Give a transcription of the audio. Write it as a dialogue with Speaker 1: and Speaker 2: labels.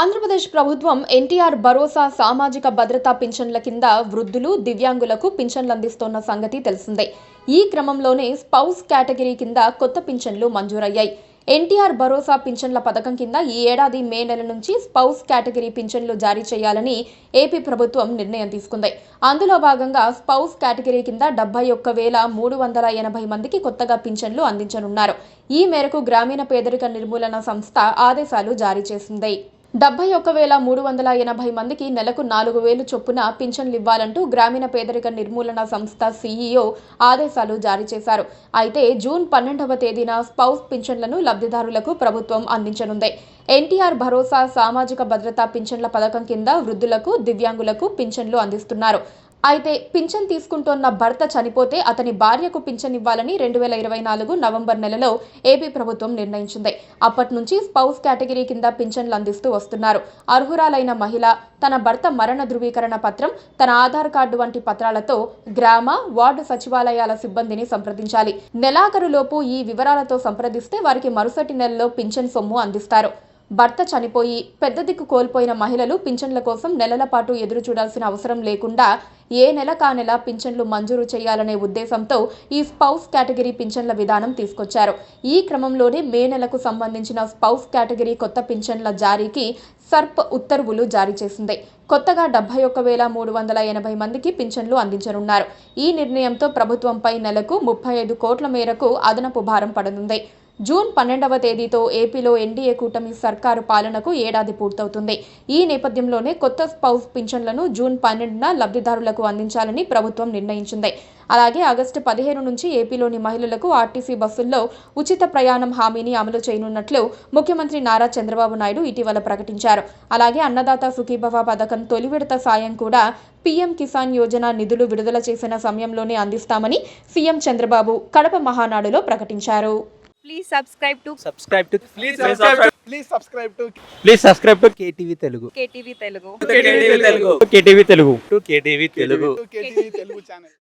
Speaker 1: ఆంధ్రప్రదేశ్ ప్రభుత్వం ఎన్టీఆర్ భరోసా సామాజిక భద్రతా పింఛన్ల కింద వృద్ధులు, దివ్యాంగులకు పింఛన్లు అందిస్తోన్న సంగతి తెలిసిందే. ఈ క్రమంలోనే స్పౌస్ కేటగిరీ కింద కొత్త పింఛన్లు మంజూరయ్యాయి. ఎన్టీఆర్ భరోసా పింఛన్ల పథకం కింద ఈ ఏడాది మే నెల నుంచి స్పౌస్ కేటగిరీ పింఛన్లు జారీ చేయాలని ఏపీ ప్రభుత్వం నిర్ణయం తీసుకుంది. అందులో భాగంగా స్పౌస్ కేటగిరీ కింద 71,380 మందికి కొత్తగా పింఛన్లు అందించనున్నారు. ఈ మేరకు గ్రామీణ పేదరిక నిర్మూలన సంస్థ ఆదేశాలు జారీ చేసింది. 71,380 మందికి నెలకు 4,000 చొప్పున పింఛన్లు ఇవ్వాలంటూ గ్రామీణ పేదరిక నిర్మూలన సంస్థ సీఈఓ ఆదేశాలు జారీ చేశారు. అయితే జూన్ 12వ తేదీన స్పౌస్ పింఛన్లను లబ్ధిదారులకు ప్రభుత్వం అందించనుంది. ఎన్టీఆర్ భరోసా సామాజిక భద్రతా పింఛన్ల పథకం కింద వృద్ధులకు, దివ్యాంగులకు పింఛన్లు అందిస్తున్నారు. అయితే పింఛన్ తీసుకుంటోన్న భర్త చనిపోతే అతని భార్యకు పింఛన్ ఇవ్వాలని 2024 నవంబర్ నెలలో ఏపీ ప్రభుత్వం నిర్ణయించింది. అప్పటి నుంచి స్పౌస్ కేటగిరీ కింద పింఛన్లు అందిస్తూ వస్తున్నారు. అర్హురాలైన మహిళ తన భర్త మరణ ధృవీకరణ పత్రం, తన ఆధార్ కార్డు వంటి పత్రాలతో గ్రామ, వార్డు సచివాలయాల సిబ్బందిని సంప్రదించాలి. నెలాఖరులోపు ఈ వివరాలతో సంప్రదిస్తే వారికి మరుసటి నెలలో పింఛన్ సొమ్ము అందిస్తారు. భర్త చనిపోయి పెద్ద దిక్కు కోల్పోయిన మహిళలు పింఛన్ల కోసం నెలల పాటు ఎదురు చూడాల్సిన అవసరం లేకుండా ఏ నెల కా నెల పింఛన్లు మంజూరు చేయాలనే ఉద్దేశంతో ఈ స్పౌస్ కేటగిరీ పింఛన్ల విధానం తీసుకొచ్చారు. ఈ క్రమంలోనే మే నెలకు సంబంధించిన స్పౌస్ కేటగిరీ కొత్త పింఛన్ల జారీకి సర్ప్ ఉత్తర్వులు జారీ చేసింది. కొత్తగా 71,380 మందికి పింఛన్లు అందించనున్నారు. ఈ నిర్ణయంతో ప్రభుత్వంపై నెలకు 35 కోట్ల మేరకు అదనపు భారం పడనుంది. జూన్ 12వ తేదీతో ఏపీలో ఎన్డీఏ కూటమి సర్కారు పాలనకు ఏడాది పూర్తవుతుంది. ఈ నేపథ్యంలోనే కొత్త స్పౌస్ పింఛన్లను జూన్ 12న లబ్ధిదారులకు అందించాలని ప్రభుత్వం నిర్ణయించింది. అలాగే ఆగస్టు 15 నుంచి ఏపీలోని మహిళలకు ఆర్టీసీ బస్సుల్లో ఉచిత ప్రయాణం హామీని అమలు చేయనున్నట్లు ముఖ్యమంత్రి నారా చంద్రబాబు నాయుడు ఇటీవల ప్రకటించారు. అలాగే అన్నదాత సుఖీభవ పథకం తొలి విడత సాయం కూడా పీఎం కిసాన్ యోజన నిధులు విడుదల చేసిన సమయంలోనే అందిస్తామని సీఎం చంద్రబాబు కడప మహానాడులో ప్రకటించారు.
Speaker 2: Please subscribe to
Speaker 3: KTV Telugu.
Speaker 2: KTV Telugu.
Speaker 3: KTV Telugu.
Speaker 2: KTV Telugu channel.